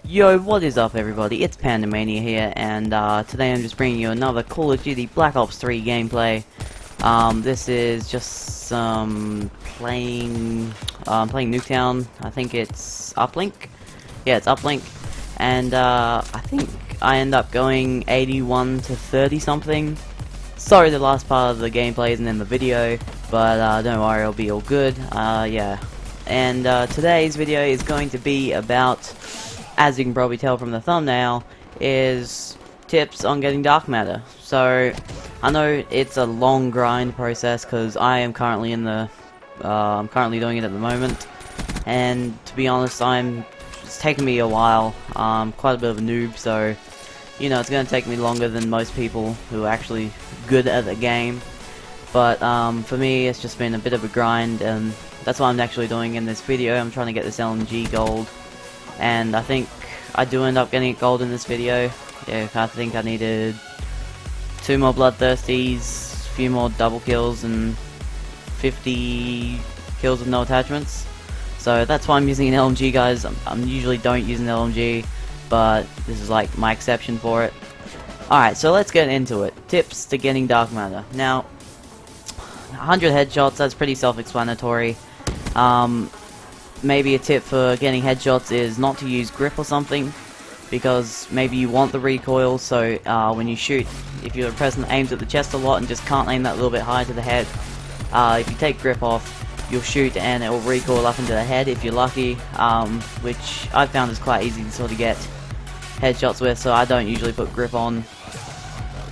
Yo, what is up everybody? It's Panda Mania here, and today I'm just bringing you another Call of Duty Black Ops 3 gameplay. This is just some playing Nuketown. I think it's Uplink. Yeah, it's Uplink, and I think I end up going 81 to 30 something. Sorry, the last part of the gameplay isn't in the video, but don't worry, it'll be all good. Yeah, and today's video is going to be about, as you can probably tell from the thumbnail, is tips on getting dark matter. So I know it's a long grind process because I am currently in the I'm currently doing it at the moment, and to be honest, it's taken me a while. I'm quite a bit of a noob, so you know it's going to take me longer than most people who are actually good at the game. But for me, it's just been a bit of a grind, and that's what I'm actually doing in this video. I'm trying to get this LMG gold, and I think I do end up getting it gold in this video. Yeah, I think I needed 2 more bloodthirsties, a few more double kills, and 50 kills with no attachments. So that's why I'm using an LMG, guys. I usually don't use an LMG, but this is like my exception for it. Alright, so let's get into it. Tips to getting dark matter. Now, 100 headshots, that's pretty self-explanatory. Maybe a tip for getting headshots is not to use grip or something, because maybe you want the recoil, so when you shoot, if you're a person that aims at the chest a lot and just can't aim that little bit high to the head, if you take grip off, you'll shoot and it will recoil up into the head if you're lucky, which I've found is quite easy to sort of get headshots with, so I don't usually put grip on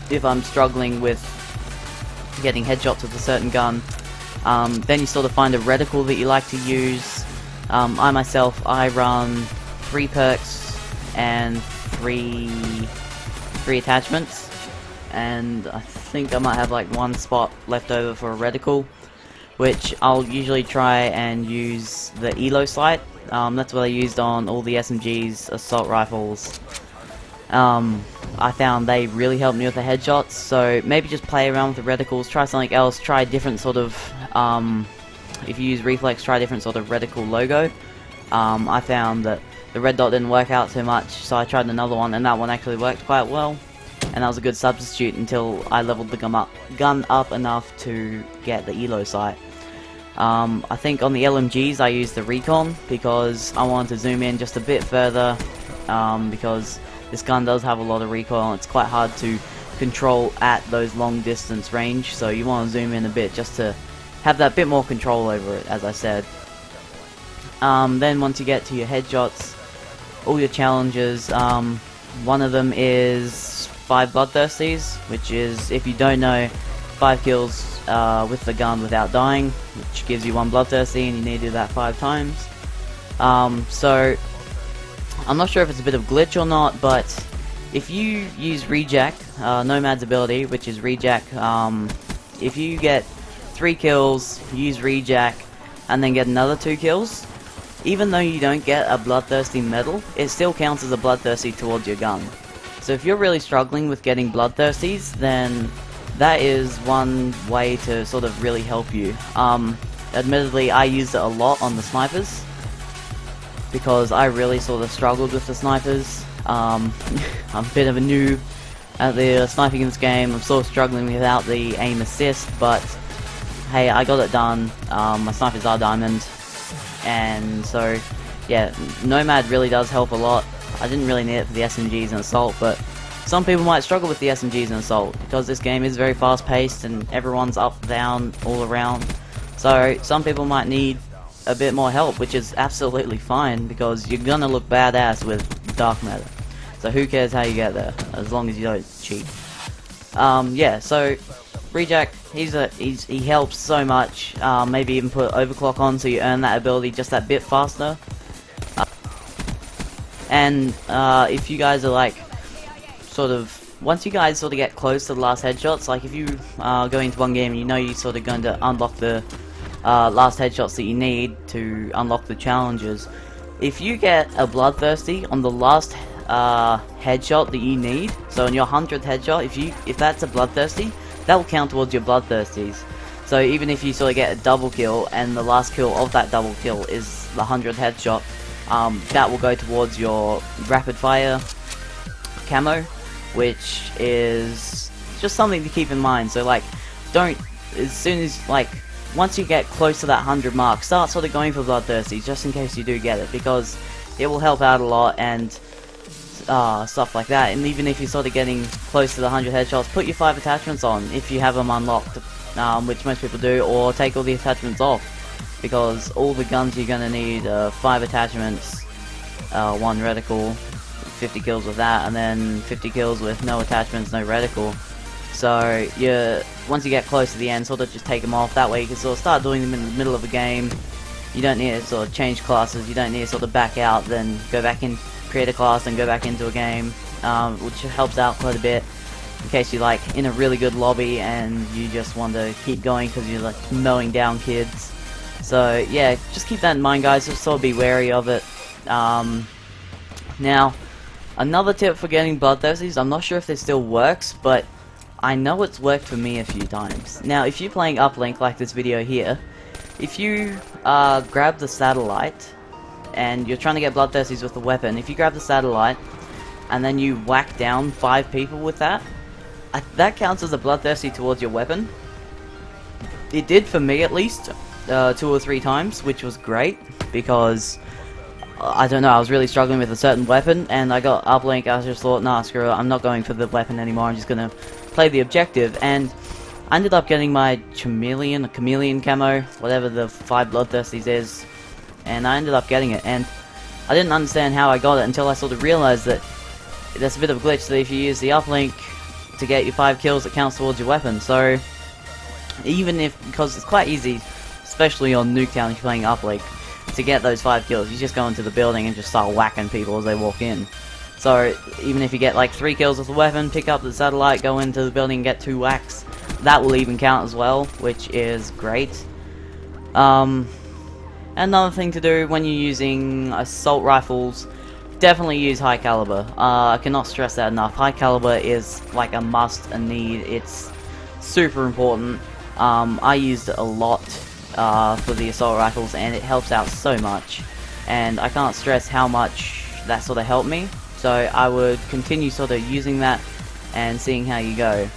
if I'm struggling with getting headshots with a certain gun. Then you sort of find a reticle that you like to use. I myself, I run 3 perks and 3 attachments, and I think I might have like 1 spot left over for a reticle, which I'll usually try and use the ELO sight. That's what I used on all the SMGs, assault rifles. I found they really helped me with the headshots, so maybe just play around with the reticles, try something else, try different sort of, if you use reflex, try different sort of reticle logo. I found that the red dot didn't work out too much, so I tried another one, and that one actually worked quite well, and that was a good substitute until I leveled the gun up enough to get the ELO sight. I think on the LMGs I used the recon because I wanted to zoom in just a bit further, because this gun does have a lot of recoil and it's quite hard to control at those long distance range, so you want to zoom in a bit just to have that bit more control over it, as I said. Then once you get to your headshots, all your challenges, one of them is 5 bloodthirsties, which is, if you don't know, 5 kills with the gun without dying, which gives you 1 bloodthirsty, and you need to do that 5 times. So I'm not sure if it's a bit of glitch or not, but if you use rejack, Nomad's ability, which is rejack, if you get 3 kills, use rejack, and then get another 2 kills, even though you don't get a bloodthirsty medal, it still counts as a bloodthirsty towards your gun. So if you're really struggling with getting bloodthirsties, then that is one way to sort of really help you. Admittedly, I used it a lot on the snipers, because I really sort of struggled with the snipers. I'm a bit of a noob at the sniping in this game. I'm sort of struggling without the aim assist, but hey, I got it done. My snipers are diamond, and so yeah, Nomad really does help a lot. I didn't really need it for the SMGs and assault, but some people might struggle with the SMGs and assault because this game is very fast paced and everyone's up, down, all around. So some people might need a bit more help, which is absolutely fine because you're gonna look badass with dark matter. So who cares how you get there, as long as you don't cheat. Yeah, so rejack, he helps so much. Maybe even put overclock on so you earn that ability just that bit faster. And if you guys are like, sort of, once you guys sort of get close to the last headshots, like if you go into one game and you know you're sort of going to unlock the last headshots that you need to unlock the challenges, if you get a bloodthirsty on the last headshot that you need, so on your 100th headshot, if that's a bloodthirsty, that will count towards your bloodthirsties. So even if you sort of get a double kill and the last kill of that double kill is the 100th headshot, that will go towards your rapid fire camo, which is just something to keep in mind. So like, don't, as soon as, like, once you get close to that 100 mark, start sort of going for Bloodthirsty, just in case you do get it, because it will help out a lot, and stuff like that. And even if you're sort of getting close to the 100 headshots, put your 5 attachments on if you have them unlocked, which most people do, or take all the attachments off, because all the guns you're gonna need 5 attachments, 1 reticle, 50 kills with that, and then 50 kills with no attachments, no reticle. So once you get close to the end, sort of just take them off. That way you can sort of start doing them in the middle of a game. You don't need to sort of change classes, you don't need to sort of back out, then go back in, create a class, and go back into a game, which helps out quite a bit in case you're like in a really good lobby and you just want to keep going because you're like mowing down kids. So yeah, just keep that in mind, guys, just sort of be wary of it. Now, another tip for getting Bloodthirsties, I'm not sure if this still works, but I know it's worked for me a few times. Now, if you're playing Uplink like this video here, if you grab the satellite and you're trying to get Bloodthirsties with the weapon, if you grab the satellite and then you whack down 5 people with that, that counts as a Bloodthirsty towards your weapon. It did for me at least 2 or 3 times, which was great, because I don't know, I was really struggling with a certain weapon, and I got Uplink. I just thought, nah, screw it, I'm not going for the weapon anymore, I'm just gonna play the objective, and I ended up getting my chameleon camo, whatever the 5 Bloodthirsties is, and I ended up getting it, and I didn't understand how I got it until I sort of realized that there's a bit of a glitch, that if you use the Uplink to get your 5 kills, it counts towards your weapon. So even if, because it's quite easy, especially on Nuketown if you're playing Uplink, to get those 5 kills, you just go into the building and just start whacking people as they walk in. So even if you get like 3 kills with the weapon, pick up the satellite, go into the building and get 2 whacks, that will even count as well, which is great. Another thing to do when you're using assault rifles, definitely use high caliber. I cannot stress that enough. High caliber is like a must, a need. It's super important. I used it a lot for the assault rifles, and it helps out so much, and I can't stress how much that sort of helped me. So I would continue sort of using that and seeing how you go.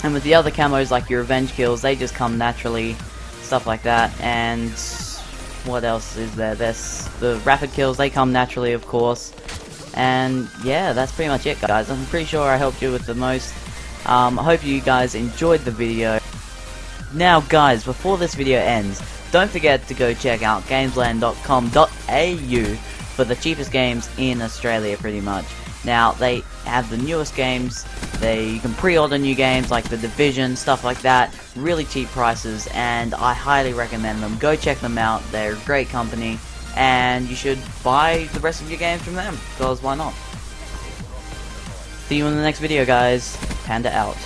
And with the other camos, like your revenge kills, they just come naturally, stuff like that. And what else is there? There's the rapid kills, they come naturally, of course. And yeah, that's pretty much it, guys. I'm pretty sure I helped you with the most. I hope you guys enjoyed the video. Now guys, before this video ends, don't forget to go check out gamesland.com.au for the cheapest games in Australia, pretty much. Now, they have the newest games, you can pre-order new games like The Division, stuff like that, really cheap prices, and I highly recommend them. Go check them out, they're a great company, and you should buy the rest of your games from them, because why not? See you in the next video, guys. Panda out.